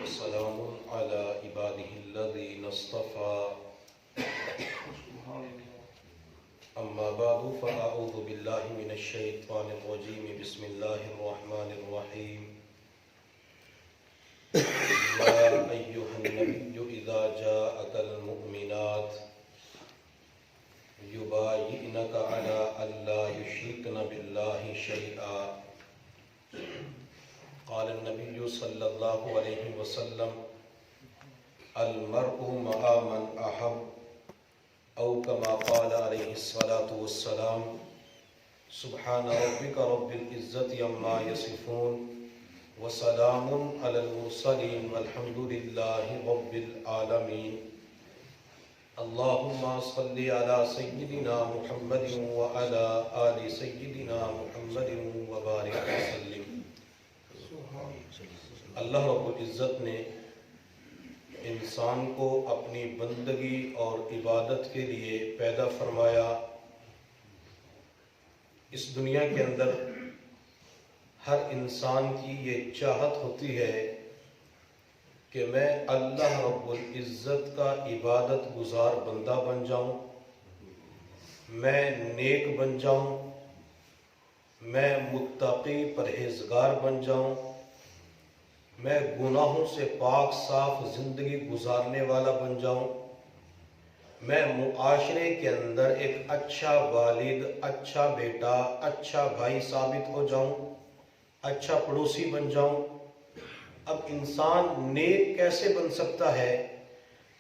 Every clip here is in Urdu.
وسلام على عباده الذين اصطفى أما بعد فأعوذ بالله من الشيطان الرجيم بسم الله الرحمن الرحيم يا أيها النبي إذا جاءك المؤمنات يبايعنك على ألا يشركن بالله شيئا قال النبي صلى الله عليه وسلم المرء مع من أحب أو كما قال عليه الصلاة والسلام سبحان ربك رب العزة عما يصفون وسلام على المرسلين والحمد لله رب العالمين اللهم صل على سيدنا محمد وعلى آل سيدنا محمد وبارك وسلم۔ اللہ رب العزت نے انسان کو اپنی بندگی اور عبادت کے لیے پیدا فرمایا۔ اس دنیا کے اندر ہر انسان کی یہ چاہت ہوتی ہے کہ میں اللہ رب العزت کا عبادت گزار بندہ بن جاؤں، میں نیک بن جاؤں، میں متقی پرہیزگار بن جاؤں، میں گناہوں سے پاک صاف زندگی گزارنے والا بن جاؤں، میں معاشرے کے اندر ایک اچھا والد، اچھا بیٹا، اچھا بھائی ثابت ہو جاؤں، اچھا پڑوسی بن جاؤں۔ اب انسان نیک کیسے بن سکتا ہے؟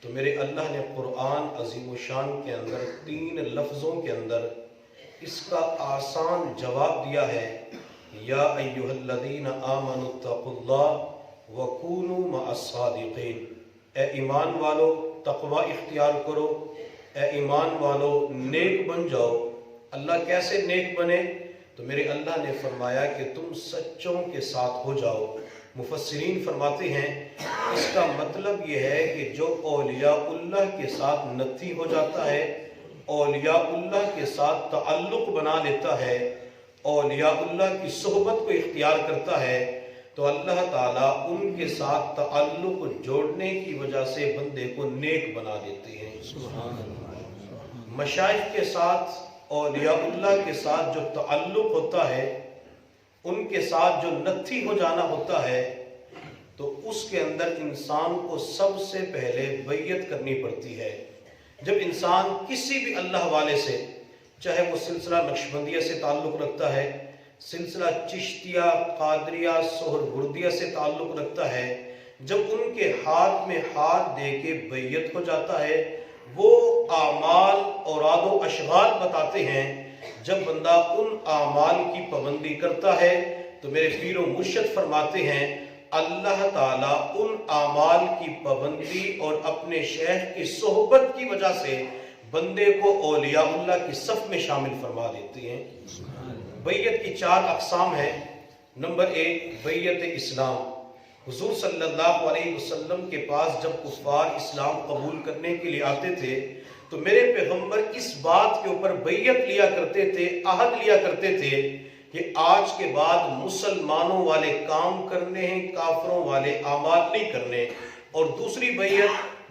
تو میرے اللہ نے قرآن عظیم الشان کے اندر 3 لفظوں کے اندر اس کا آسان جواب دیا ہے۔ یا ایھا الذین آمنوا اتقوا اللہ وَكُونُوا مَعَ الصَّادِقِينَ، اے ایمان والو تقوی اختیار کرو، اے ایمان والو نیک بن جاؤ۔ اللہ کیسے نیک بنے؟ تو میرے اللہ نے فرمایا کہ تم سچوں کے ساتھ ہو جاؤ۔ مفسرین فرماتے ہیں اس کا مطلب یہ ہے کہ جو اولیاء اللہ کے ساتھ نتی ہو جاتا ہے، اولیاء اللہ کے ساتھ تعلق بنا لیتا ہے، اولیاء اللہ کی صحبت کو اختیار کرتا ہے، تو اللہ تعالیٰ ان کے ساتھ تعلق جوڑنے کی وجہ سے بندے کو نیک بنا دیتے ہیں۔ مشائخ کے ساتھ، اولیاء اللہ کے ساتھ جو تعلق ہوتا ہے، ان کے ساتھ جو نتھی ہو جانا ہوتا ہے، تو اس کے اندر انسان کو سب سے پہلے بیعت کرنی پڑتی ہے۔ جب انسان کسی بھی اللہ والے سے، چاہے وہ سلسلہ نقشبندیہ سے تعلق رکھتا ہے، سلسلہ چشتیہ، قادریہ، سہروردیہ سے تعلق رکھتا ہے، جب ان کے ہاتھ میں ہاتھ دے کے بیعت ہو جاتا ہے، وہ اعمال، اوراد و اشغال بتاتے ہیں۔ جب بندہ ان اعمال کی پابندی کرتا ہے تو میرے پیر و مرشد فرماتے ہیں اللہ تعالیٰ ان اعمال کی پابندی اور اپنے شیخ کی صحبت کی وجہ سے بندے کو اولیاء اللہ کی صف میں شامل فرما دیتے ہیں۔ بیعت کی 4 اقسام ہیں۔ نمبر 1 بیعت اسلام۔ حضور صلی اللہ علیہ وسلم کے پاس جب کفار اسلام قبول کرنے کے لیے آتے تھے تو میرے پیغمبر اس بات کے اوپر بیعت لیا کرتے تھے، عہد لیا کرتے تھے کہ آج کے بعد مسلمانوں والے کام کرنے ہیں، کافروں والے اعمال نہیں کرنے۔ اور دوسری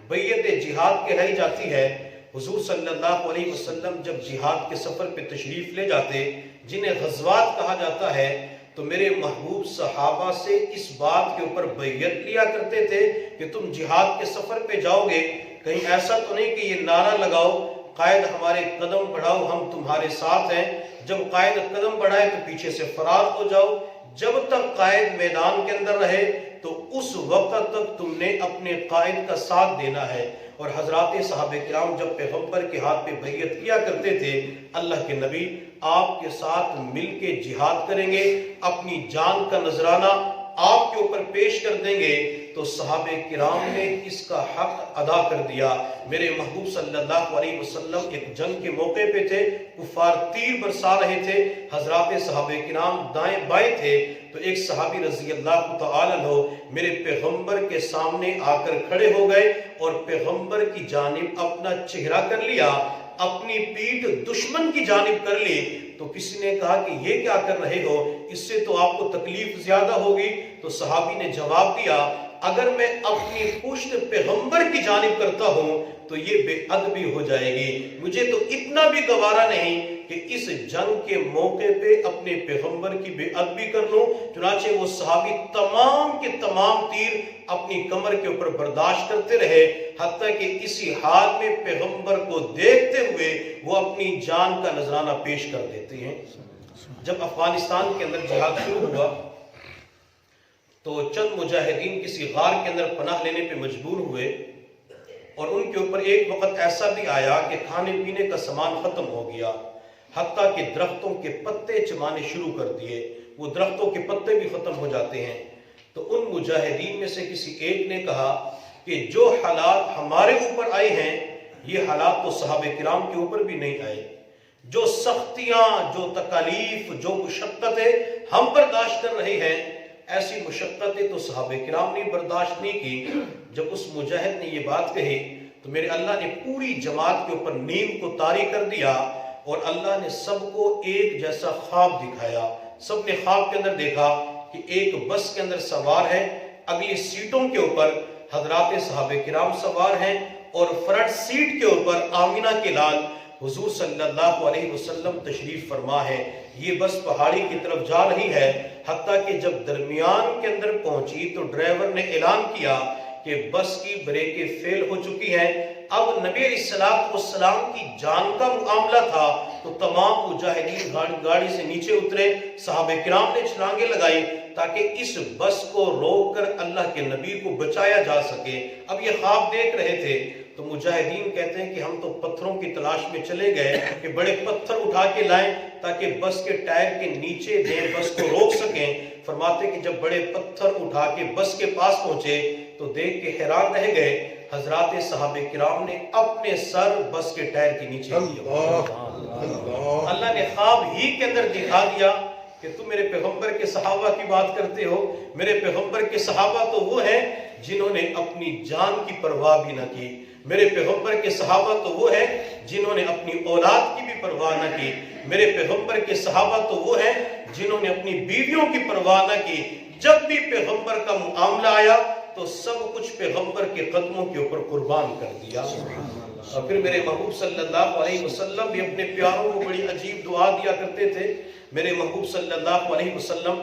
بیعت جہاد کہلائی جاتی ہے۔ حضور صلی اللہ علیہ وسلم جب جہاد کے سفر پہ تشریف لے جاتے، جنہیں غزوات کہا جاتا ہے، تو میرے محبوب صحابہ سے اس بات کے اوپر بیعت لیا کرتے تھے کہ تم جہاد کے سفر پہ جاؤ گے، کہیں ایسا تو نہیں کہ یہ نعرہ لگاؤ قائد ہمارے قدم بڑھاؤ ہم تمہارے ساتھ ہیں، جب قائد قدم بڑھائے تو پیچھے سے فرار ہو جاؤ۔ جب تک قائد میدان کے اندر رہے تو اس وقت تک تم نے اپنے قائد کا ساتھ دینا ہے۔ اور حضرات صحابہ کرام جب پیغمبر کے ہاتھ پہ بیعت کیا کرتے تھے، اللہ کے نبی آپ کے ساتھ مل کے جہاد کریں گے، اپنی جان کا نذرانہ آپ کے اوپر پیش کر دیں گے، تو صحابہ کرام نے اس کا حق ادا کر دیا۔ میرے محبوب صلی اللہ علیہ وسلم ایک جنگ کے موقع پہ تھے، کفار تیر برسا رہے تھے، حضرات صحابہ کرام دائیں بائیں تھے، تو ایک صحابی رضی اللہ تعالی عنہ میرے پیغمبر کے سامنے آ کر کھڑے ہو گئے اور پیغمبر کی جانب اپنا چہرہ کر لیا، اپنی پیٹھ دشمن کی جانب کر لی، تو کسی نے کہا کہ یہ کیا کر رہے ہو، اس سے تو آپ کو تکلیف زیادہ ہوگی۔ تو صحابی نے جواب دیا اگر میں اپنی پشت پیغمبر کی جانب کرتا ہوں تو یہ بے ادبی ہو جائے گی، مجھے تو اتنا بھی گوارا نہیں کہ اس جنگ کے موقع پہ اپنے پیغمبر کی بے ادبی کر لوں۔ چنانچہ وہ صحابی تمام کے تمام تیر اپنی کمر کے اوپر برداشت کرتے رہے، حتیٰ کہ اسی حال میں پیغمبر کو دیکھتے ہوئے وہ اپنی جان کا نذرانہ پیش کر دیتے ہیں۔ جب افغانستان کے اندر جہاد شروع ہوا تو چند مجاہدین کسی غار کے اندر پناہ لینے پہ مجبور ہوئے، اور ان کے اوپر ایک وقت ایسا بھی آیا کہ کھانے پینے کا سامان ختم ہو گیا، حتیٰ کہ درختوں کے پتے چبانے شروع کر دیے، وہ درختوں کے پتے بھی ختم ہو جاتے ہیں۔ تو ان مجاہدین میں سے کسی ایک نے کہا کہ جو حالات ہمارے اوپر آئے ہیں یہ حالات تو صحابہ کرام کے اوپر بھی نہیں آئے، جو سختیاں، جو تکالیف، جو مشقتیں ہم برداشت کر رہے ہیں، ایسی مشقتیں تو صحابہ کرام نے برداشت نہیں کی۔ جب اس مجاہد نے یہ بات کہی تو میرے اللہ نے پوری جماعت کے اوپر نیند کو طاری کر دیا، اور اللہ نے سب کو ایک جیسا خواب دکھایا۔ سب نے خواب کے اندر دیکھا کہ ایک بس کے اندر سوار ہے، اگلی سیٹوں کے اوپر حضرات صحابہ کرام سوار ہیں، اور فرنٹ سیٹ کے اوپر آمینہ کے لال حضور صلی اللہ علیہ وسلم تشریف فرما ہے۔ یہ بس پہاڑی کی طرف جا رہی ہے، حتیٰ کہ جب درمیان کے اندر پہنچی تو ڈرائیور نے اعلان کیا کہ بس کی بریکیں فیل ہو چکی ہیں۔ اب نبی علیہ السلام کی جان کا معاملہ تھا تو تمام مجاہدین گاڑی سے نیچے اترے، صحابہ کرام نے چھلانگیں لگائی تاکہ اس بس کو روک کر اللہ کے نبی کو بچایا جا سکے۔ اب یہ خواب دیکھ رہے تھے تو مجاہدین کہتے ہیں کہ ہم تو پتھروں کی تلاش میں چلے گئے کہ بڑے پتھر اٹھا کے لائیں تاکہ بس کے ٹائر کے نیچے دیں، بس کو روک سکیں۔ فرماتے کہ جب بڑے پتھر اٹھا کے بس کے پاس پہنچے تو دیکھ کے حیران رہ گئے، حضرات صحابہ کرام نے اپنے سر بس کے ٹائر کے نیچے دیا۔ اللہ نے خواب ہی کے اندر دکھا دیا کہ تم میرے پیغمبر کے صحابہ کی بات کرتے ہو، میرے پیغمبر کے صحابہ تو وہ ہیں جنہوں نے اپنی جان کی پرواہ بھی نہ کی، میرے پیغمبر کے صحابہ تو وہ ہیں جنہوں نے اپنی اولاد کی بھی پرواہ نہ کی، میرے پیغمبر کے صحابہ تو وہ ہیں جنہوں نے اپنی بیویوں کی پرواہ نہ کی۔ جب بھی پیغمبر کا معاملہ آیا تو سب کچھ پیغمبر کے قدموں کے اوپر قربان کر دیا۔ اور پھر میرے محبوب صلی اللہ علیہ وسلم بھی اپنے پیاروں کو بڑی عجیب دعا دیا کرتے تھے۔ میرے محبوب صلی اللہ علیہ وسلم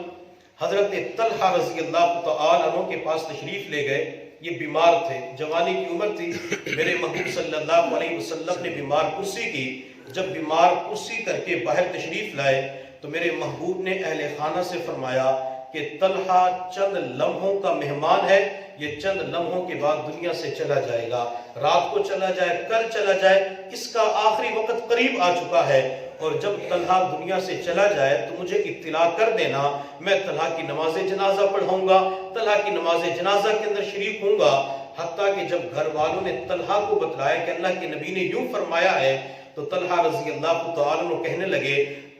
حضرت طلحہ رضی اللہ تعالی عنہ کے پاس تشریف لے گئے، یہ بیمار تھے، جوانی کی عمر تھی۔ میرے محبوب صلی اللہ علیہ وسلم نے بیمار پرسی کی، جب بیمار پرسی کر کے باہر تشریف لائے تو میرے محبوب نے اہل خانہ سے فرمایا کہ طلحہ چند لمحوں کا مہمان ہے، یہ چند لمحوں کے بعد دنیا سے چلا جائے گا، رات کو چلا جائے، کل چلا جائے، اس کا آخری وقت قریب آ چکا ہے، اور جب طلحہ دنیا سے چلا جائے تو مجھے اطلاع کر دینا، میں طلحہ کی نماز جنازہ پڑھاؤں گا، طلحہ کی نماز جنازہ کے اندر شریک ہوں گا۔ حتیٰ کہ جب گھر والوں نے طلحہ کو بتلایا کہ اللہ کے نبی نے یوں فرمایا ہے تو طلحہ رضی اللہ تعالیٰ عنہ کہنے لگے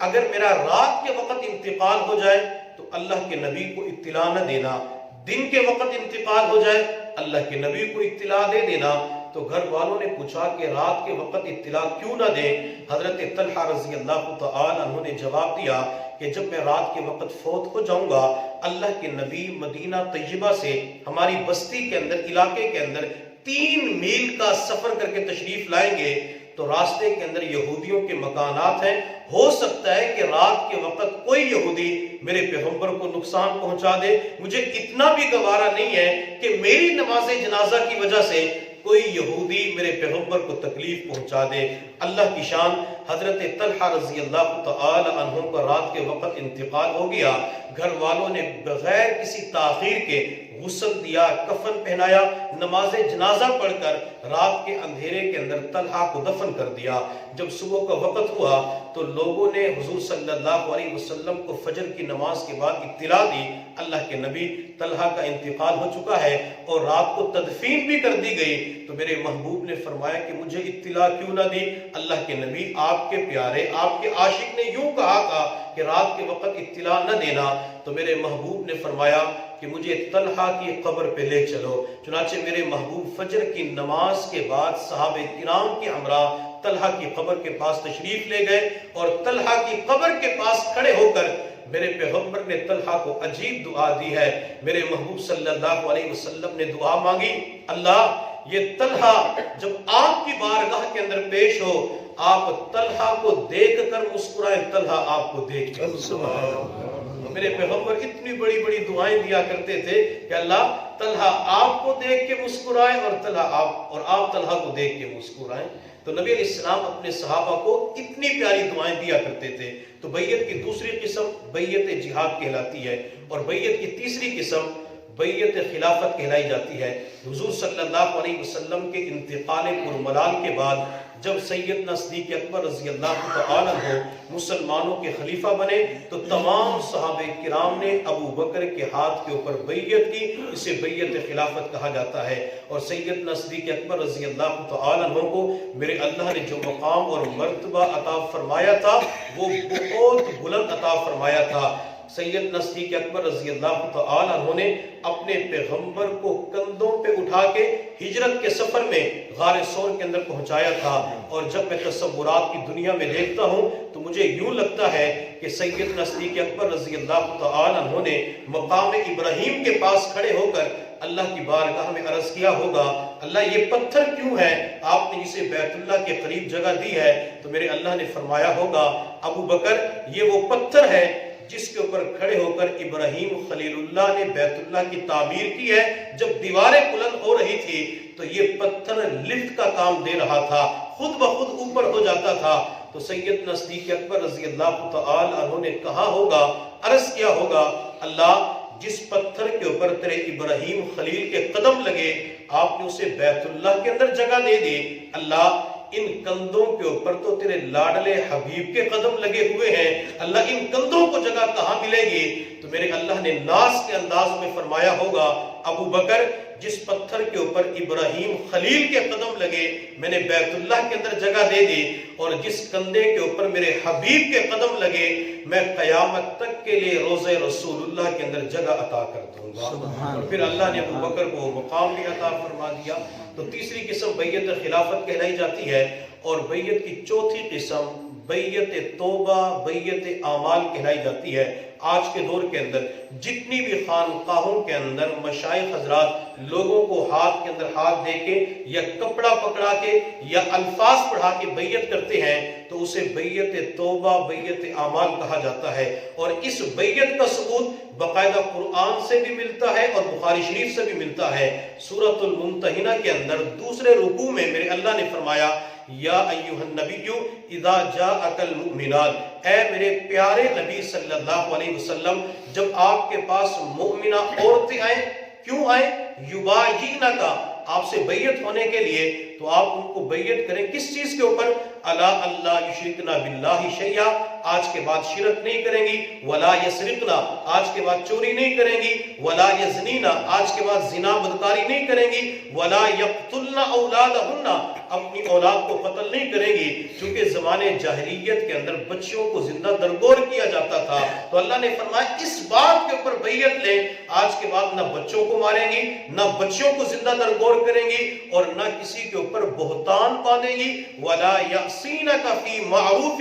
اگر میرا رات کے وقت انتقال ہو جائے تو اللہ کے نبی کو اطلاع نہ دینا، دن کے وقت انتقال ہو جائے اللہ کے نبی کو اطلاع دے دینا۔ تو گھر والوں نے پوچھا کہ رات کے وقت اطلاع کیوں نہ دیں؟ حضرت طلحہ رضی اللہ تعالی عنہ نے جواب دیا کہ جب میں رات کے وقت فوت ہو جاؤں گا، اللہ کے نبی مدینہ طیبہ سے ہماری بستی کے اندر، علاقے کے اندر 3 میل کا سفر کر کے تشریف لائیں گے، تو راستے کے اندر یہودیوں کے مکانات ہیں، ہو سکتا ہے کہ رات کے وقت کوئی یہودی میرے پیغمبر کو نقصان پہنچا دے۔ مجھے اتنا بھی گوارا نہیں ہے کہ میری نماز جنازہ کی وجہ سے کوئی یہودی میرے پیغمبر کو تکلیف پہنچا دے۔ اللہ کی شان، حضرت طلحہ رضی اللہ تعالی عنہ کا رات کے وقت انتقال ہو گیا، گھر والوں نے بغیر کسی تاخیر کے غسل دیا، کفن پہنایا، نماز جنازہ پڑھ کر رات کے اندھیرے کے اندر طلحہ کو دفن کر دیا۔ جب صبح کا وقت ہوا تو لوگوں نے حضور صلی اللہ علیہ وسلم کو فجر کی نماز کے بعد اطلاع دی اللہ کے نبی طلحہ کا انتقال ہو چکا ہے، اور رات کو تدفین بھی کر دی گئی۔ تو میرے محبوب نے فرمایا کہ مجھے اطلاع کیوں نہ دی؟ اللہ کے نبی، آپ کے پیارے، آپ کے عاشق نے یوں کہا تھا کہ رات کے وقت اطلاع نہ دینا۔ تو میرے محبوب نے فرمایا کہ مجھے طلحہ کی قبر پہ لے چلو۔ چنانچہ میرے محبوب فجر کی نماز کے بعد صحابہ کرام کے ہمراہ طلحہ کی قبر کے پاس تشریف لے گئے، اور طلحہ کی قبر کے پاس کھڑے ہو کر میرے پیغمبر نے طلحہ کو عجیب دعا دی ہے. میرے محبوب صلی اللہ علیہ وسلم نے دعا مانگی, اللہ یہ طلحہ جب آپ کی بارگاہ کے اندر پیش ہو, آپ طلحہ کو دیکھ کر مسکرائیں, طلحہ آپ کو دیکھ کر مسکرائیں. میرے پیغمبر اتنی بڑی بڑی دعائیں دیا کرتے تھے کہ اللہ طلحہ آپ کو دیکھ کے مسکرائیں اور آپ طلحہ کو دیکھ کے مسکرائیں. تو نبی علیہ السلام اپنے صحابہ کو اتنی پیاری دعائیں دیا کرتے تھے. تو بیعت کی دوسری قسم بیعت جہاد کہلاتی ہے, اور بیعت کی تیسری قسم بیعت خلافت کہلائی جاتی ہے. حضور صلی اللہ علیہ وسلم کے انتقال پرملال کے بعد جب سیدنا صدیق اکبر رضی اللہ تعالی عنہ مسلمانوں کے خلیفہ بنے تو تمام صحابہ کرام نے ابو بکر کے ہاتھ کے اوپر بیعت کی. اسے بیعت خلافت کہا جاتا ہے. اور سیدنا صدیق اکبر رضی اللہ تعالی عنہ کو میرے اللہ نے جو مقام اور مرتبہ عطا فرمایا تھا وہ بہت بلند عطا فرمایا تھا. سیدنا صدیق اکبر رضی اللہ تعالی عنہ نے اپنے پیغمبر کو کندھوں پہ اٹھا کے ہجرت کے سفر میں غار ثور کے اندر پہنچایا تھا. اور جب میں تصورات کی دنیا میں دیکھتا ہوں تو مجھے یوں لگتا ہے کہ سیدنا صدیق اکبر رضی اللہ تعالی عنہ نے مقام ابراہیم کے پاس کھڑے ہو کر اللہ کی بارگاہ میں عرض کیا ہوگا, اللہ یہ پتھر کیوں ہے, آپ نے اسے بیت اللہ کے قریب جگہ دی ہے. تو میرے اللہ نے فرمایا ہوگا, ابو بکر یہ وہ پتھر ہے جس کے اوپر کھڑے ہو کر ابراہیم خلیل اللہ نے بیت اللہ کی تعمیر کی ہے. جب دیواریں بلند ہو رہی تھی تو یہ پتھر لفٹ کا کام دے رہا تھا, خود بخود اوپر ہو جاتا تھا. تو سیدنا صدیق اکبر رضی اللہ تعالی عنہ نے کہا ہوگا, عرض کیا ہوگا, اللہ جس پتھر کے اوپر تیرے ابراہیم خلیل کے قدم لگے آپ نے اسے بیت اللہ کے اندر جگہ دے دی. اللہ ان کندھوں کے اوپر تو تیرے لاڈلے حبیب کے قدم لگے ہوئے ہیں, اللہ ان کندھوں کو جگہ کہاں ملے گی. تو میرے اللہ نے ناز کے انداز میں فرمایا ہوگا, ابو بکر جس پتھر کے اوپر ابراہیم خلیل کے قدم لگے میں نے بیت اللہ کے اندر جگہ دے دی, اور جس کندھے کے اوپر میرے حبیب کے قدم لگے میں قیامت تک کے لیے روضہ رسول اللہ کے اندر جگہ عطا کر دوں گا. اور پھر اللہ نے ابو بکر کو مقام بھی عطا فرما دیا. تو تیسری قسم بیعت خلافت کہلائی جاتی ہے. اور بیعت کی چوتھی قسم بیعت توبہ بیعت اعمال کہلائی جاتی ہے. آج کے دور کے اندر جتنی بھی خانقاہوں کے اندر مشائخ حضرات لوگوں کو ہاتھ کے اندر ہاتھ دے کے یا کپڑا پکڑا کے یا الفاظ پڑھا کے بیعت کرتے ہیں تو اسے بیعت توبہ بیعت اعمال کہا جاتا ہے. اور اس بیعت کا ثبوت باقاعدہ قرآن سے بھی ملتا ہے اور بخاری شریف سے بھی ملتا ہے. سورۃ الممتحنہ کے اندر دوسرے رکوع میں میرے اللہ نے فرمایا, یا ایھا النبی اذا جاءک المؤمنات, اے میرے پیارے نبی صلی اللہ علیہ وسلم جب آپ کے پاس مؤمنہ عورتیں آئیں, کیوں آئیں, یبایعنک آپ سے بیعت ہونے کے لیے, تو آپ ان کو بیعت کریں کس چیز کے اوپر, الا اللہ یشرکنا باللہ شیئا, آج کے بعد شرک نہیں کریں گی, ولا یسرقنا آج کے بعد چوری نہیں کریں گی, ولا یزنینا آج کے بعد زنا بدکاری نہیں کریں گی, ولا یقتلنا اولادہن اپنی اولاد کو قتل نہیں کریں گی. چونکہ زمانے جاہلیت کے اندر بچوں کو زندہ درگور کیا جاتا تھا. تو اللہ نے فرمایا اس بات کے اوپر بیعت لیں, آج کے بعد نہ بچوں کو ماریں گی, نہ بچوں کو زندہ درگور کریں گی, اور نہ کسی کے اوپر بہتان باندھیں گی, ولا یعصینک فی معروف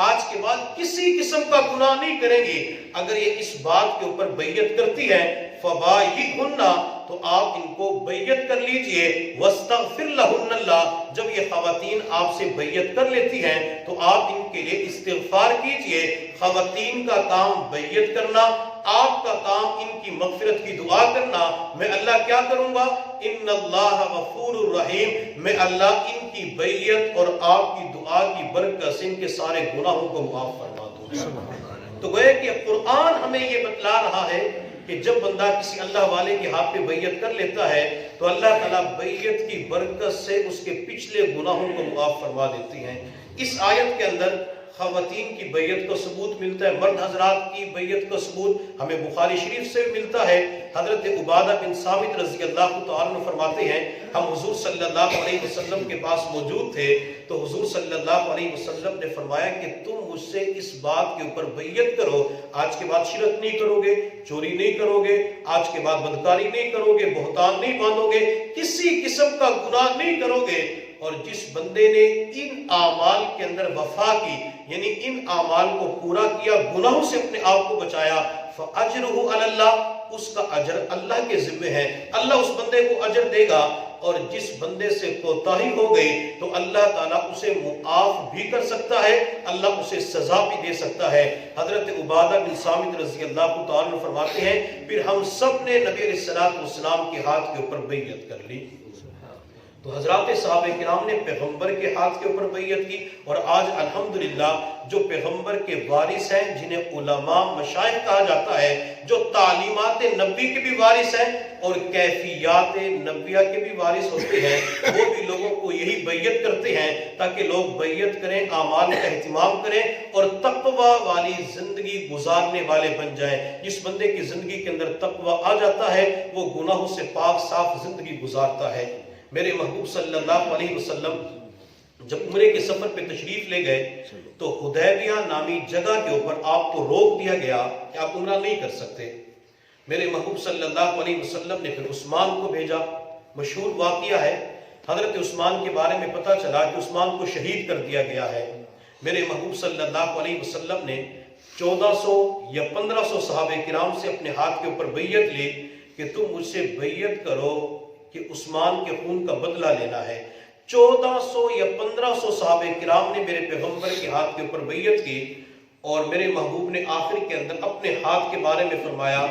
آج کے بعد کسی قسم کا گناہ نہیں کریں گی. اگر یہ اس بات کے اوپر بیعت کرتی ہے فبایعہن تو آپ ان کو بیعت کر لیجئے, واستغفر لہن اللہ جب یہ خواتین آپ سے بیعت کر لیتی ہیں تو آپ ان کے لیے استغفار کیجئے. خواتین کا کام بیعت کرنا, آپ کا کام ان کی مغفرت کی دعا کرنا. میں اللہ کیا کروں گا, ان اللہ غفور الرحیم, میں اللہ ان کی بیعت اور آپ کی دعا کی برکت سے ان کے سارے گناہوں کو معاف فرما دوں گا. تو گویا کہ قرآن ہمیں یہ بتلا رہا ہے کہ جب بندہ کسی اللہ والے کے ہاتھ پہ بیعت کر لیتا ہے تو اللہ تعالیٰ بیعت کی برکت سے اس کے پچھلے گناہوں کو معاف فرما دیتی ہیں. اس آیت کے اندر خواتین کی بیعت کا ثبوت ملتا ہے, مرد حضرات کی بیعت کا ثبوت ہمیں بخاری شریف سے ملتا ہے. حضرت عبادہ بن ثابت رضی اللہ تعالیٰ عنہ فرماتے ہیں ہم حضور صلی اللہ علیہ وسلم کے پاس موجود تھے تو حضور صلی اللہ علیہ وسلم نے فرمایا کہ تم مجھ سے اس بات کے اوپر بیعت کرو, آج کے بعد شرک نہیں کرو گے, چوری نہیں کرو گے, آج کے بعد بدکاری نہیں کرو گے, بہتان نہیں باندھو گے, کسی قسم کا گناہ نہیں کرو گے. اور جس بندے نے ان اعمال کے اندر وفا کی, یعنی ان اعمال کو پورا کیا، گناہوں سے اپنے آپ کو بچایا، فَأَجْرُهُ عَلَى اللَّهِ، اس کا اجر اللہ کے ذمہ ہے، اللہ اس بندے کو اجر دے گا۔ اور جس بندے سے کوتاہی ہو گئی تو اللہ تعالیٰ اسے معاف بھی کر سکتا ہے، اللہ اسے سزا بھی دے سکتا ہے۔ حضرت عبادہ بن صامت رضی اللہ تعالیٰ عنہ فرماتے ہیں پھر ہم سب نے نبی علیہ السلام کے ہاتھ کے اوپر بیعت کر لی۔ تو حضرات صحابہ کرام نے پیغمبر کے ہاتھ کے اوپر بیعت کی، اور آج الحمدللہ جو پیغمبر کے وارث ہیں، جنہیں علماء مشائخ کہا جاتا ہے، جو تعلیمات نبی کے بھی وارث ہیں اور کیفیات نبیہ کے بھی وارث ہوتے ہیں، وہ بھی لوگوں کو یہی بیعت کرتے ہیں تاکہ لوگ بیعت کریں، اعمال کا اہتمام کریں اور تقوی والی زندگی گزارنے والے بن جائیں۔ جس بندے کی زندگی کے اندر تقوی آ جاتا ہے وہ گناہوں سے پاک صاف زندگی گزارتا ہے۔ میرے محبوب صلی اللہ علیہ وسلم جب عمرے کے سفر پہ تشریف لے گئے تو حدیبیہ نامی جگہ کے اوپر آپ کو روک دیا گیا کہ آپ عمرہ نہیں کر سکتے۔ میرے محبوب صلی اللہ علیہ وسلم نے پھر عثمان کو بھیجا۔ مشہور واقعہ ہے، حضرت عثمان کے بارے میں پتہ چلا کہ عثمان کو شہید کر دیا گیا ہے۔ میرے محبوب صلی اللہ علیہ وسلم نے 1400 یا 1500 صحابہ کرام سے اپنے ہاتھ کے اوپر بیعت لی کہ تم مجھ سے بیعت کرو کہ عثمان کے خون کا بدلہ لینا ہے۔ 1400 یا 1500 صحابہ کرام نے میرے پیغمبر کے ہاتھ کے اوپر بیعت کی، اور میرے محبوب نے آخر کے اندر اپنے ہاتھ کے بارے میں فرمایا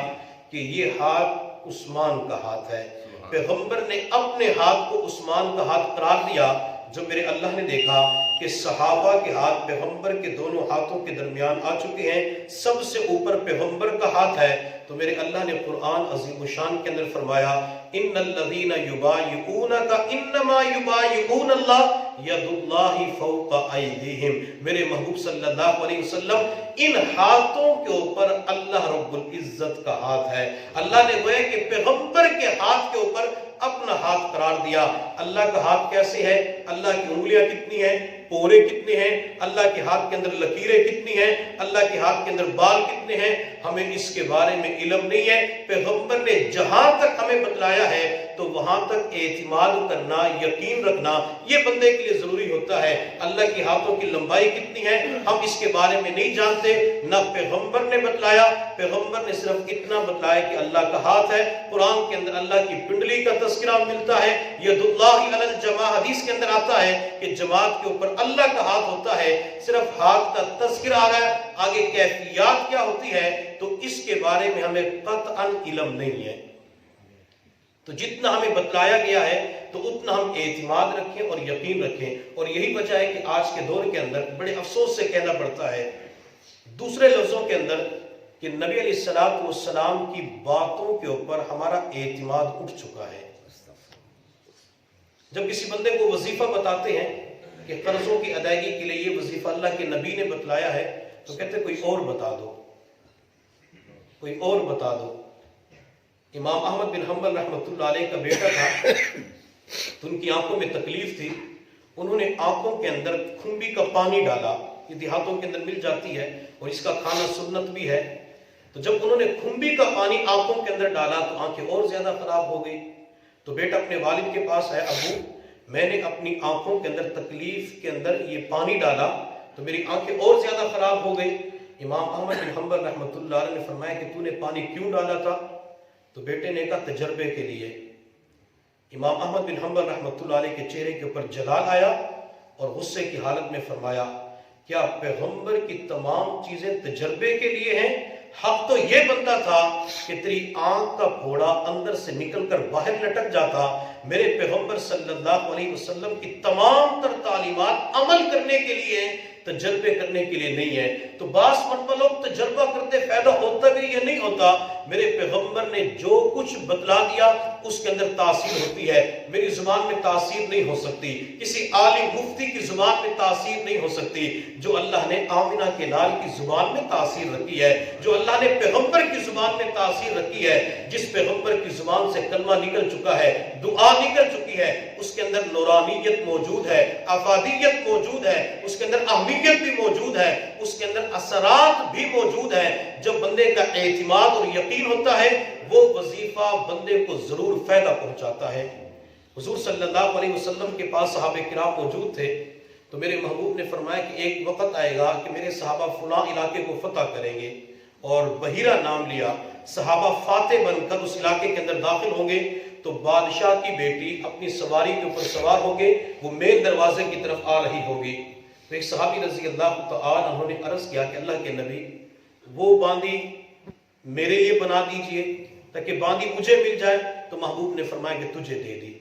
کہ یہ ہاتھ عثمان کا ہاتھ ہے۔ پیغمبر نے اپنے ہاتھ کو عثمان کا ہاتھ قرار دیا۔ جب میرے اللہ نے دیکھا کہ صحابہ کے ہاتھ پیغمبر کے دونوں ہاتھوں کے درمیان آ چکے ہیں، سب سے اوپر پیغمبر کا ہاتھ ہے، تو میرے اللہ نے قرآن عظیم الشان کے اندر فرمایا ان الذین یبایعونک انما یبایعون اللہ ید اللہ فوق ایدیہم۔ میرے محبوب صلی اللہ علیہ وسلم ان ہاتھوں کے اوپر اللہ رب العزت کا ہاتھ ہے۔ اللہ نے گویا کہ پیغمبر کے ہاتھ کے اوپر اپنا ہاتھ قرار دیا۔ اللہ کا ہاتھ کیسے ہے؟ اللہ کی انگلیاں کتنی ہیں، پورے کتنے ہیں، اللہ کے ہاتھ کے اندر لکیریں کتنی ہیں، اللہ کے ہاتھ کے اندر بال کتنے ہیں، ہمیں اس کے بارے میں علم نہیں ہے۔ پیغمبر نے جہاں تک ہمیں بتلایا ہے تو وہاں تک اعتماد کرنا، یقین رکھنا یہ بندے کے لیے ضروری ہوتا ہے۔ اللہ کے ہاتھوں کی لمبائی کتنی ہے ہم اس کے بارے میں نہیں جانتے، نہ پیغمبر نے بتلایا۔ پیغمبر نے صرف اتنا بتلایا کہ اللہ کا ہاتھ ہے۔ قرآن کے اندر اللہ کی پنڈلی کا تذکرہ ملتا ہے، ید اللہ علی الجماع، حدیث کے اندر آتا ہے کہ جماعت کے اوپر اللہ کا ہاتھ ہوتا ہے۔ صرف ہاتھ کا تذکرہ آ رہا ہے، آگے کیفیات کیا ہوتی ہے تو اس کے بارے میں ہمیں قطعاً علم نہیں ہے۔ تو جتنا ہمیں بتلایا گیا ہے تو اتنا ہم اعتماد رکھیں اور یقین رکھیں، اور یہی وجہ ہے کہ آج کے دور کے اندر بڑے افسوس سے کہنا پڑتا ہے، دوسرے لفظوں کے اندر، کہ نبی علیہ السلام کی باتوں کے اوپر ہمارا اعتماد اٹھ چکا ہے۔ جب کسی بندے کو وظیفہ بتاتے ہیں کہ قرضوں کی ادائیگی کے لیے یہ وظیفہ اللہ کے نبی نے بتلایا ہے، تو کہتے کوئی اور بتا دو، کوئی اور بتا دو۔ امام احمد بن حنبل رحمۃ اللہ علیہ کا بیٹا تھا، تو ان کی آنکھوں میں تکلیف تھی، انہوں نے آنکھوں کے اندر کھمبی کا پانی ڈالا، یہ دیہاتوں کے اندر مل جاتی ہے اور اس کا کھانا سنت بھی ہے۔ تو جب انہوں نے کھمبی کا پانی آنکھوں کے اندر ڈالا تو آنکھیں اور زیادہ خراب ہو گئی۔ تو بیٹا اپنے والد کے پاس ہے، ابو میں نے اپنی آنکھوں کے اندر تکلیف کے اندر یہ پانی ڈالا تو میری آنکھیں اور زیادہ خراب ہو گئی۔ امام احمد بن حنبل رحمۃ اللہ علیہ نے فرمایا کہ تو نے پانی کیوں ڈالا تھا؟ تو بیٹے نے کہا تجربے کے لیے۔ امام احمد بن حنبل رحمۃ اللہ علیہ کے چہرے کے اوپر جلال آیا اور غصے کی حالت میں فرمایا کیا پیغمبر کی تمام چیزیں تجربے کے لیے ہیں؟ حق تو یہ بنتا تھا کہ تیری آنکھ کا پھوڑا اندر سے نکل کر باہر لٹک جاتا۔ میرے پیغمبر صلی اللہ علیہ وسلم کی تمام تر تعلیمات عمل کرنے کے لیے ہیں، تجربے کرنے کے لیے نہیں ہے۔ تو بعض مرتبہ لوگ تجربہ کرتے فائدہ ہوتا بھی یہ نہیں ہوتا۔ میرے پیغمبر نے جو کچھ بتلا دیا اس کے اندر تاثیر ہوتی ہے، میری زبان میں تاثیر نہیں ہو سکتی، کسی عالم مفتی کی زبان میں تاثیر نہیں ہو سکتی۔ جو اللہ نے آمنہ کے لال کی زبان میں تاثیر رکھی ہے، جو اللہ نے پیغمبر کی زبان میں تاثیر رکھی ہے، جس پیغمبر کی زبان سے کلمہ نکل چکا ہے، دعا نکل چکی ہے، اس کے اندر نورانیت موجود ہے، افادیت موجود ہے، اس کے اندر اہمیت بھی موجود ہے، اس کے اندر اثرات بھی موجود ہیں۔ جب بندے کا اعتماد اور یقین ہوتا ہے وہ وظیفہ بندے کو ضرور فائدہ پہنچاتا ہے۔ حضور صلی اللہ علیہ وسلم کے پاس صحابہ کرام موجود تھے، تو میرے محبوب نے فرمایا کہ ایک وقت آئے گا کہ میرے صحابہ فلاں علاقے کو فتح کریں گے، اور بحیرہ نام لیا، صحابہ فاتح بن کر اس علاقے کے اندر داخل ہوں گے تو بادشاہ کی بیٹی اپنی سواری کے اوپر سوار ہو گے، وہ مین دروازے کی طرف آ رہی ہوگی۔ تو ایک صحابی رضی اللہ تعالی عنہ نے عرض کیا کہ اللہ کے نبی، وہ باندی میرے لیے بنا دیجئے تاکہ باندی مجھے مل جائے۔ تو محبوب نے فرمایا کہ تجھے دے دی۔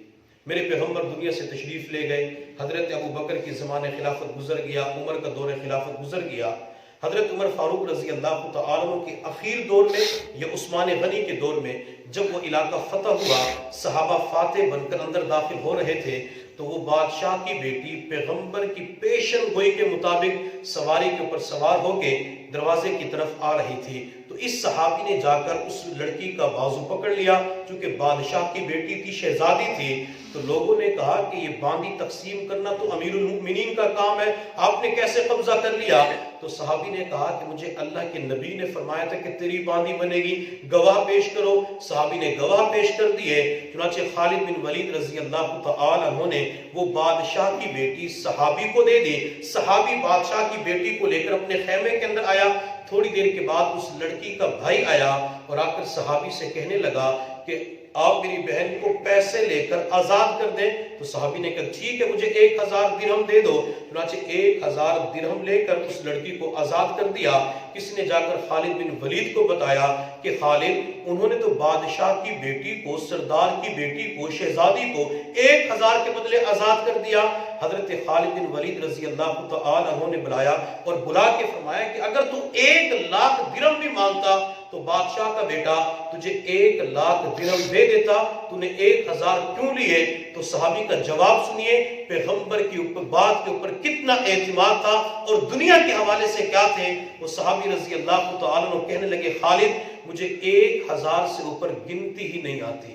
میرے پیغمبر دنیا سے تشریف لے گئے، حضرت ابو بکر کی زمانہ خلافت گزر گیا، عمر کا دور خلافت گزر گیا، حضرت عمر فاروق رضی اللہ تعالیٰ عنہ کے اخیر دور میں یا عثمان غنی کے دور میں جب وہ علاقہ فتح ہوا، صحابہ فاتح بن کر اندر داخل ہو رہے تھے تو وہ بادشاہ کی بیٹی پیغمبر کی پیشن گوئی کے مطابق سواری کے اوپر سوار ہو کے دروازے کی طرف آ رہی تھی۔ تو اس صحابی نے جا کر اس لڑکی کا بازو پکڑ لیا، چونکہ بادشاہ کی بیٹی تھی، شہزادی تھی۔ تو لوگوں نے کہا کہ یہ باندی تقسیم کرنا تو امیر المؤمنین کا کام ہے، آپ نے کیسے قبضہ کر لیا؟ تو صحابی نے کہا کہ مجھے اللہ کے نبی نے فرمایا تھا کہ تیری باندی بنے گی، گواہ پیش کرو۔ صحابی نے گواہ پیش کر دیے، چنانچہ خالد بن ولید رضی اللہ تعالی عنہ نے وہ بادشاہ کی بیٹی صحابی کو دے دی۔ صحابی بادشاہ کی بیٹی کو لے کر اپنے خیمے کے اندر آیا۔ تھوڑی دیر کے بعد اس لڑکی کا بھائی آیا اور آ کر صحابی سے کہنے لگا کہ آپ میری بہن کو پیسے لے کر آزاد کر دیں۔ تو صحابی نے کہا ٹھیک ہے، مجھے 1000 درہم دے دو۔ چنانچہ 1000 درہم لے کر اس لڑکی کو آزاد کر دیا۔ کسی نے جا کر خالد بن ولید کو بتایا کہ خالد، انہوں نے تو بادشاہ کی بیٹی کو، سردار کی بیٹی کو، شہزادی کو 1000 کے بدلے آزاد کر دیا۔ حضرت خالد بن ولید رضی اللہ تعالی عنہ نے بلایا اور بلا کے فرمایا کہ اگر تو 1,00,000 درہم بھی مانگتا تو بادشاہ کا بیٹا تجھے 1,00,000 درہم دے دیتا، تو نے 1000 کیوں لیے؟ تو صحابی کا جواب سنیے، پیغمبر کی بات کے اوپر کتنا اعتماد تھا اور دنیا کے حوالے سے کیا تھے۔ وہ صحابی رضی اللہ تعالیٰ عنہ کہنے لگے خالد، مجھے 1000 سے اوپر گنتی ہی نہیں آتی،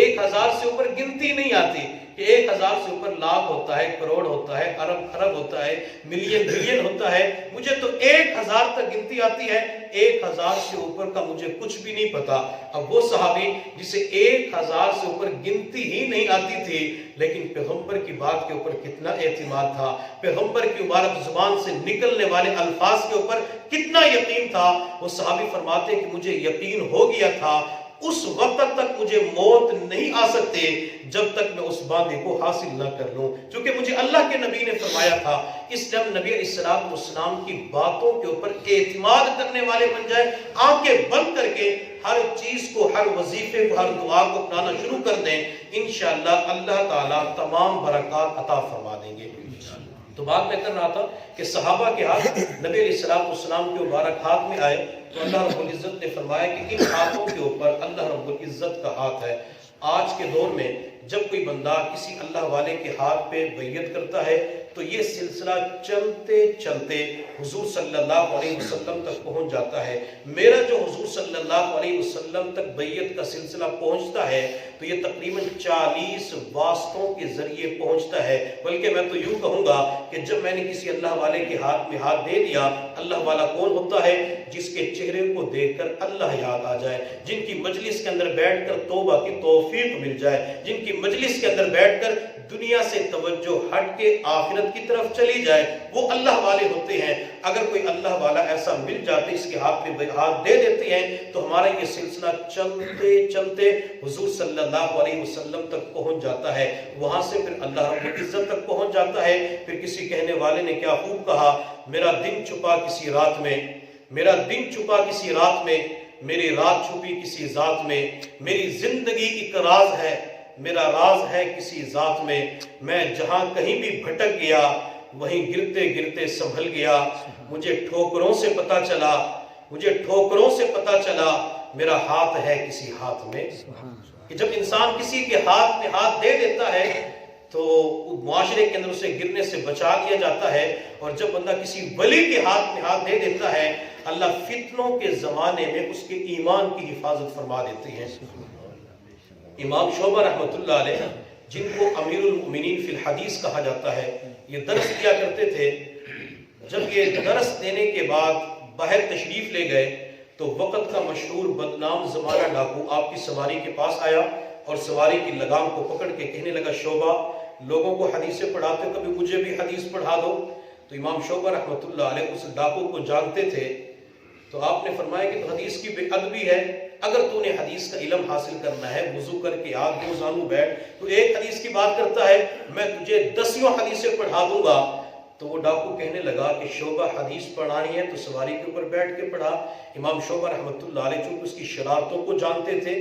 1000 سے اوپر گنتی نہیں آتی کہ 1000 سے اوپر لاکھ ہوتا ہے، کروڑ ہوتا ہے، ارب خرب ہوتا ہے، ملین بلین ہوتا ہے، مجھے تو 1000 تک گنتی آتی ہے، 1000 سے اوپر کا مجھے کچھ بھی نہیں پتا۔ اب وہ صحابی جسے 1000 سے اوپر گنتی ہی نہیں آتی تھی، لیکن پیغمبر کی بات کے اوپر کتنا اعتماد تھا، پیغمبر کی مبارک زبان سے نکلنے والے الفاظ کے اوپر کتنا یقین تھا۔ وہ صحابی فرماتے کہ مجھے یقین ہو گیا تھا اس وقت تک مجھے موت نہیں آ سکتے جب تک میں اس باندے کو حاصل نہ کر لوں، چونکہ مجھے اللہ کے نبی نے فرمایا تھا اس لیے ہم نبی علیہ السلام کی باتوں کے اوپر اعتماد کرنے والے بن جائیں، آنکھیں بند کر کے ہر چیز کو، ہر وظیفے کو، ہر دعا کو اپنانا شروع کر دیں، انشاءاللہ اللہ تعالیٰ تمام برکات عطا فرما دیں گے۔ تو بات میں کر رہا تھا کہ صحابہ کے ہاتھ نبی علیہ السلام کے مبارک ہاتھ میں آئے تو اللہ رب العزت نے فرمایا کہ ان ہاتھوں کے اوپر اللہ رب العزت کا ہاتھ ہے۔ آج کے دور میں جب کوئی بندہ کسی اللہ والے کے ہاتھ پہ بیعت کرتا ہے تو یہ سلسلہ چلتے چلتے حضور صلی اللہ علیہ وسلم تک پہنچ جاتا ہے۔ میرا جو حضور صلی اللہ علیہ وسلم تک بیعت کا سلسلہ پہنچتا ہے تو یہ تقریباً 40 واسطوں کے ذریعے پہنچتا ہے، بلکہ میں تو یوں کہوں گا کہ جب میں نے کسی اللہ والے کے ہاتھ میں ہاتھ دے دیا، اللہ والا کون ہوتا ہے؟ جس کے چہرے کو دیکھ کر اللہ یاد آ جائے، جن کی مجلس کے اندر بیٹھ کر توبہ کی توفیق مل جائے، جن کی مجلس کے اندر بیٹھ کر دنیا سے توجہ ہٹ کے آخرت کی طرف چلی جائے، وہ اللہ والے ہوتے ہیں۔ اگر کوئی اللہ والا ایسا مل جاتے، اس کے ہاتھ پہ ہاتھ دے دیتے ہیں تو ہمارا یہ سلسلہ چلتے چلتے حضور صلی اللہ علیہ وسلم تک پہنچ جاتا ہے، وہاں سے پھر اللہ رب العزت تک پہنچ جاتا ہے۔ پھر کسی کہنے والے نے کیا خوب کہا، میرا دن چھپا کسی رات میں، میرا دن چھپا کسی رات میں، میری رات چھپی کسی ذات میں، میری زندگی ایک راز ہے، میرا راز ہے کسی ذات میں، میں جہاں کہیں بھی بھٹک گیا وہیں گرتے گرتے سنبھل گیا، مجھے ٹھوکروں سے پتہ چلا، مجھے ٹھوکروں سے پتہ چلا میرا ہاتھ ہے کسی ہاتھ میں۔ کہ جب انسان کسی کے ہاتھ میں ہاتھ دے دیتا ہے تو معاشرے کے اندر اسے گرنے سے بچا لیا جاتا ہے، اور جب بندہ کسی ولی کے ہاتھ میں ہاتھ دے دیتا ہے اللہ فتنوں کے زمانے میں اس کے ایمان کی حفاظت فرما دیتے ہیں۔ امام شعبہ رحمۃ اللہ علیہ، جن کو امیر المؤمنین فی الحدیث کہا جاتا ہے، یہ درس دیا کرتے تھے۔ جب یہ درس دینے کے بعد باہر تشریف لے گئے تو وقت کا مشہور بدنام زمانہ ڈاکو آپ کی سواری کے پاس آیا اور سواری کی لگام کو پکڑ کے کہنے لگا، شعبہ لوگوں کو حدیثیں پڑھاتے، کبھی مجھے بھی حدیث پڑھا دو۔ تو امام شعبہ رحمۃ اللہ علیہ اس ڈاکو کو جانتے تھے، تو آپ نے فرمایا کہ حدیث کی بے ادبی ہے، اگر تو نے حدیث کا علم حاصل کرنا ہے وضو کر کے آگ دو زانو بیٹھ، تو ایک حدیث کی بات کرتا ہے، میں تجھے 10 حدیثیں پڑھا دوں گا۔ تو وہ ڈاکو کہنے لگا کہ شعبہ حدیث پڑھانی ہے تو سواری کے اوپر بیٹھ کے پڑھا۔ امام شعبہ رحمۃ اللہ علیہ چونکہ اس کی شرارتوں کو جانتے تھے،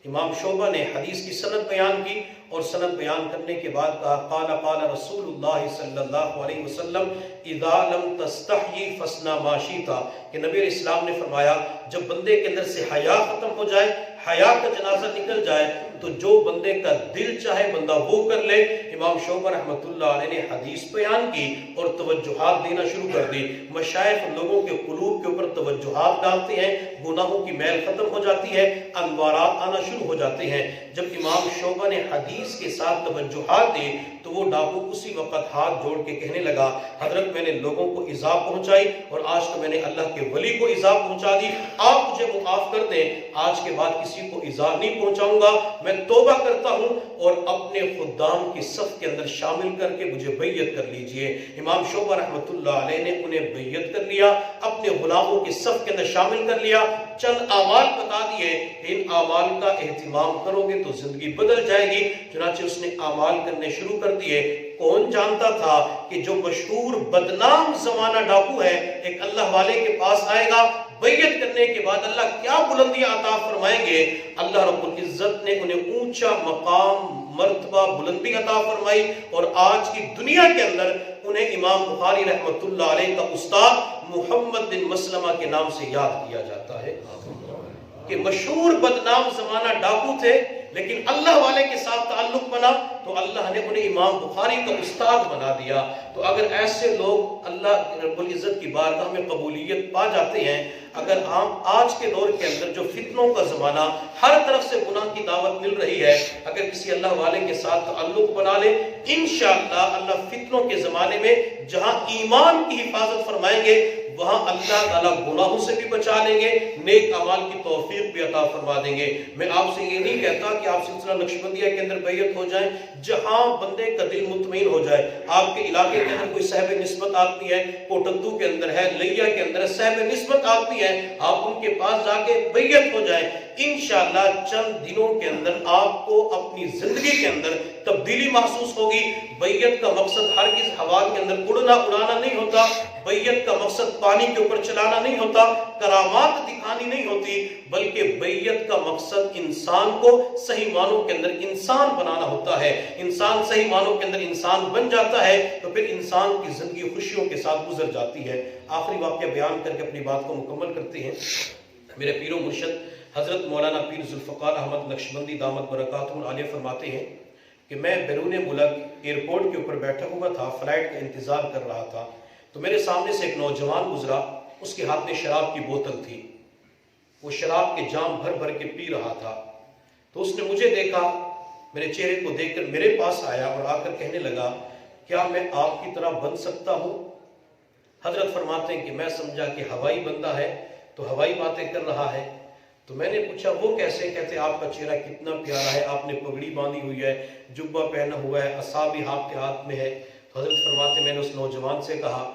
امام شعبہ نے حدیث کی سند بیان کی، اور سند بیان کرنے کے بعد کہا قال قال رسول اللہ صلی اللہ علیہ وسلم اذا لم تستحی فاصنع ما شئت، کہ نبی اسلام نے فرمایا جب بندے کے اندر سے حیا ختم ہو جائے، حیا کا جنازہ نکل جائے، تو جو بندے کا دل چاہے بندہ وہ کر لے۔ امام شعبہ رحمۃ اللہ علیہ نے حدیث بیان کی اور توجہات دینا شروع کر دی۔ مشائخ لوگوں کے قلوب کے اوپر توجہات ڈالتے ہیں، گناہوں کی میل ختم ہو جاتی ہے، انوارات آنا شروع ہو جاتے ہیں۔ جب امام شعبہ نے حدیث کے ساتھ توجہات دی تو وہ ڈاکو اسی وقت ہاتھ جوڑ کے کہنے لگا حضرت میں نے لوگوں کو ایذا پہنچائی اور آج تو میں نے اللہ کے ولی کو ایذا پہنچا دی، آپ مجھے معاف کر دیں، آج کے بعد کسی کو ایذا نہیں پہنچاؤں گا، میں توبہ کرتا ہوں اور اپنے خدام کی صف کے اندر شامل کر کے مجھے بیعت کر لیجئے۔ امام شعبہ رحمۃ اللہ علیہ نے انہیں بیعت کر لیا، اپنے غلاموں کی صف کے اندر شامل کر لیا، چند اعمال بتا دیے، ان اعمال کا اہتمام کرو گے تو زندگی بدل جائے گی۔ چنانچہ اس نے اعمال کرنے شروع کر دیے۔ کون جانتا تھا کہ جو مشہور بدنام زمانہ ڈاکو ہے ایک اللہ والے کے پاس آئے گا، بیعت کرنے کے بعد اللہ کیا بلندیاں عطا فرمائیں گے۔ اللہ رب العزت نے انہیں اونچا مقام، مرتبہ، بلندی عطا فرمائی، اور آج کی دنیا کے اندر انہیں امام بخاری رحمۃ اللہ علیہ کا استاد محمد بن مسلمہ کے نام سے یاد کیا جاتا ہے کہ مشہور بدنام زمانہ ڈاکو تھے، لیکن اللہ والے کے ساتھ تعلق بنا تو اللہ نے انہیں امام بخاری کا استاد بنا دیا۔ تو اگر ایسے لوگ اللہ رب العزت کی بارگاہ میں قبولیت پا جاتے ہیں، اگر ہم آج کے دور کے اندر جو فتنوں کا زمانہ، ہر طرف سے گناہ کی دعوت مل رہی ہے، اگر کسی اللہ والے کے ساتھ تعلق بنا لے، انشاءاللہ اللہ فتنوں کے زمانے میں جہاں ایمان کی حفاظت فرمائیں گے وہاں اللہ تعالیٰ گناہوں سے بھی بچا لیں گے، نیک اعمال کی توفیق بھی عطا فرما دیں گے۔ میں آپ سے یہ نہیں کہتا کہ آپ سلسلہ نقشبندیہ کے اندر بیعت ہو جائیں، جہاں بندے کا دل مطمئن ہو جائے۔ آپ کے علاقے کے اندر کوئی صاحب نسبت آدمی ہے، کوٹندو کے اندر ہے، لیا کے اندر ہے، صاحب نسبت آدمی ہے، آپ ان کے پاس جا کے بیعت ہو جائیں، انشاءاللہ چند دنوں کے اندر آپ کو اپنی زندگی کے اندر تبدیلی محسوس ہوگی۔ بیعت کا مقصد ہرگز ہوا کے اندر اڑانا نہیں ہوتا، بیعت کا مقصد پانی کے اوپر چلانا نہیں ہوتا، کرامات دکھانی نہیں ہوتی، بلکہ بیعت کا مقصد انسان کو صحیح معنوں کے اندر انسان بنانا ہوتا ہے۔ انسان صحیح معنوں کے اندر انسان بن جاتا ہے تو پھر انسان کی زندگی خوشیوں کے ساتھ گزر جاتی ہے۔ آخری واقعہ بیان کر کے اپنی بات کو مکمل کرتے ہیں۔ میرے پیر و مرشد حضرت مولانا پیر ذوالفقار احمد نقشبندی دامت برکاتہ العالیہ فرماتے ہیں کہ میں بیرون ملک ایئرپورٹ کے اوپر بیٹھا ہوا تھا، فلائٹ کا انتظار کر رہا تھا، تو میرے سامنے سے ایک نوجوان گزرا، اس کے ہاتھ میں شراب کی بوتل تھی، وہ شراب کے جام بھر بھر کے پی رہا تھا۔ تو اس نے مجھے دیکھا، میرے چہرے کو دیکھ کر میرے پاس آیا اور آ کر کہنے لگا کیا میں آپ کی طرح بن سکتا ہوں؟ حضرت فرماتے ہیں کہ میں سمجھا کہ ہوائی بندہ ہے تو ہوائی باتیں کر رہا ہے، تو میں نے پوچھا وہ کیسے؟ کہتے آپ کا چہرہ کتنا پیارا ہے، آپ نے پگڑی باندھی ہوئی ہے، جبہ پہنا ہوا ہے، عصا بھی آپ کے ہاتھ میں ہے۔ تو حضرت فرماتے میں نے اس نوجوان سے کہا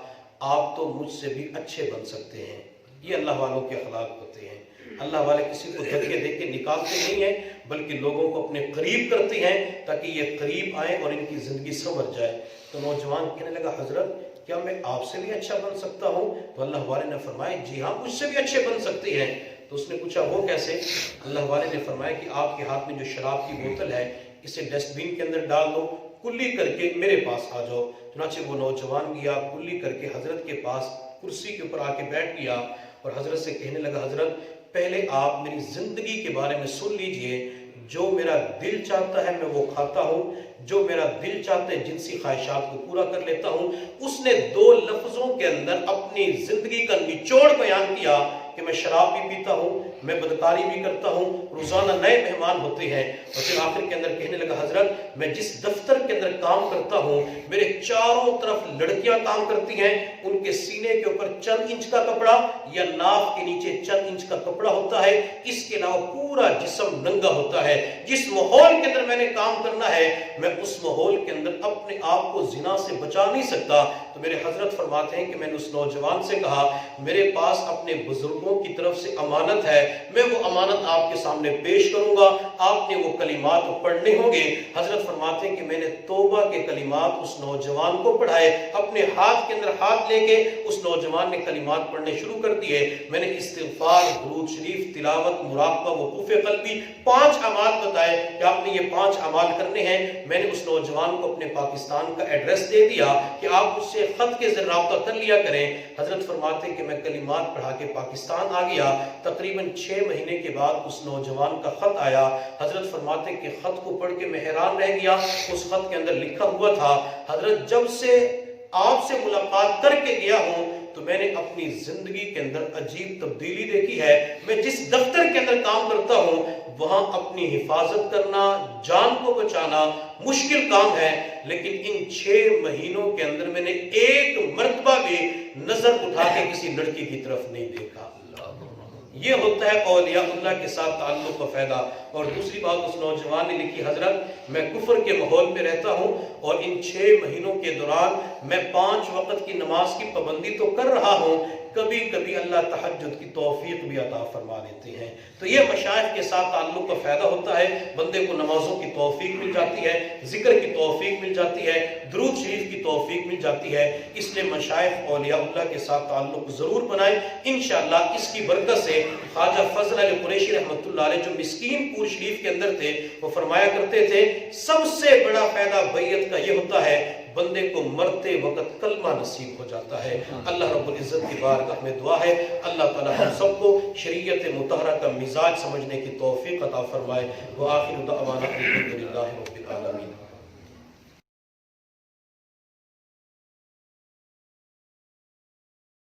آپ تو مجھ سے بھی اچھے بن سکتے ہیں۔ یہ اللہ والوں کے اخلاق ہوتے ہیں۔ اللہ والے کسی کو دھکے دے کے نکالتے نہیں ہیں، بلکہ لوگوں کو اپنے قریب کرتے ہیں تاکہ یہ قریب آئیں اور ان کی زندگی سنور جائے۔ تو نوجوان کہنے لگا حضرت کیا میں آپ سے بھی اچھا بن سکتا ہوں؟ تو اللہ والے نے فرمایا جی ہاں مجھ سے بھی اچھے بن سکتے ہیں۔ تو اس نے پوچھا وہ کیسے؟ اللہ والے نے فرمایا کہ آپ کے ہاتھ میں جو شراب کی بوتل ہے اسے ڈسٹ بین کے اندر ڈال دو، کلی کر کے میرے پاس آ جاؤ۔ چنانچہ وہ نوجوان گیا، کلی کر کے حضرت کے پاس کرسی کے اوپر آ کے بیٹھ گیا اور حضرت سے کہنے لگا حضرت پہلے آپ میری زندگی کے بارے میں سن لیجئے، جو میرا دل چاہتا ہے میں وہ کھاتا ہوں، جو میرا دل چاہتا ہے جنسی خواہشات کو پورا کر لیتا ہوں۔ اس نے 2 لفظوں کے اندر اپنی زندگی کا نچوڑ بیان کیا کہ میں شراب بھی پیتا ہوں، میں بدکاری بھی کرتا ہوں، روزانہ نئے مہمان ہوتے ہیں۔ اور پھر آخر کے اندر کہنے لگا حضرت میں جس دفتر کے اندر کام کرتا ہوں میرے چاروں طرف لڑکیاں کام کرتی ہیں، ان کے سینے کے اوپر چند انچ کا کپڑا یا ناف کے نیچے چند انچ کا کپڑا ہوتا ہے، اس کے علاوہ پورا جسم ننگا ہوتا ہے۔ جس ماحول کے اندر میں نے کام کرنا ہے میں اس ماحول کے اندر اپنے آپ کو زنا سے بچا نہیں سکتا۔ تو میرے حضرت فرماتے ہیں کہ میں نے اس نوجوان سے کہا میرے پاس اپنے بزرگوں کی طرف سے امانت ہے، میں وہ امانت آپ کے سامنے پیش کروں گا، آپ نے وہ کلمات پڑھنے ہوں گے۔ حضرت فرماتے ہیں کہ میں نے توبہ کے کلمات اس نوجوان کو پڑھائے، اپنے ہاتھ کے اندر ہاتھ لے کے اس نوجوان نے کلمات پڑھنے شروع کر دیے۔ میں نے استغفار، درود شریف، تلاوت، مراقبہ، وقوف قلبی 5 اعمال بتائے کہ آپ نے یہ 5 اعمال کرنے ہیں۔ میں نے اس نوجوان کو اپنے پاکستان کا ایڈریس دے دیا کہ آپ اس سے خط کے ذریعے رابطہ کر لیا کریں۔ حضرت فرماتے ہیں کہ میں کلمات پڑھا کے پاکستان آ گیا۔ تقریباً 6 مہینے کے بعد اس نوجوان کا خط آیا۔ حضرت فرماتے ہیں کہ خط کو پڑھ کے میں حیران رہ گیا۔ اس خط کے اندر لکھا ہوا تھا حضرت جب سے آپ سے ملاقات کر کے گیا ہوں تو میں نے اپنی زندگی کے اندر عجیب تبدیلی دیکھی ہے۔ میں جس دفتر کے اندر کام کرتا ہوں وہاں اپنی حفاظت کرنا، جان کو بچانا مشکل کام ہے، لیکن ان 6 مہینوں کے اندر میں نے ایک مرتبہ بھی نظر اٹھا کے کسی لڑکی کی طرف نہیں دیکھا۔ یہ ہوتا ہے اولیاء اللہ کے ساتھ تعلق کا فائدہ۔ اور دوسری بات اس نوجوان نے لکھی حضرت میں کفر کے ماحول میں رہتا ہوں اور ان 6 مہینوں کے دوران میں 5 وقت کی نماز کی پابندی تو کر رہا ہوں، کبھی کبھی اللہ تہجد کی توفیق بھی عطا فرما دیتے ہیں۔ تو یہ مشائخ کے ساتھ تعلق کا فائدہ ہوتا ہے، بندے کو نمازوں کی توفیق مل جاتی ہے، ذکر کی توفیق مل جاتی ہے، درود شریف کی توفیق مل جاتی ہے۔ اس لیے مشائخ اولیاء اللہ کے ساتھ تعلق ضرور بنائیں، انشاءاللہ اس کی برکت سے خواجہ فضل علی قریشی رحمۃ اللہ علیہ جو مسکین پور شریف کے اندر تھے وہ فرمایا کرتے تھے سب سے بڑا فائدہ بیعت کا یہ ہوتا ہے بندے کو مرتے وقت کلمہ نصیب ہو جاتا ہے۔ اللہ رب العزت کی بارگاہ میں دعا ہے اللہ تعالی ہم سب کو شریعت مطہرہ کا مزاج سمجھنے کی توفیق عطا فرمائے۔ وآخر دعوانا الحمدللہ رب العالمین۔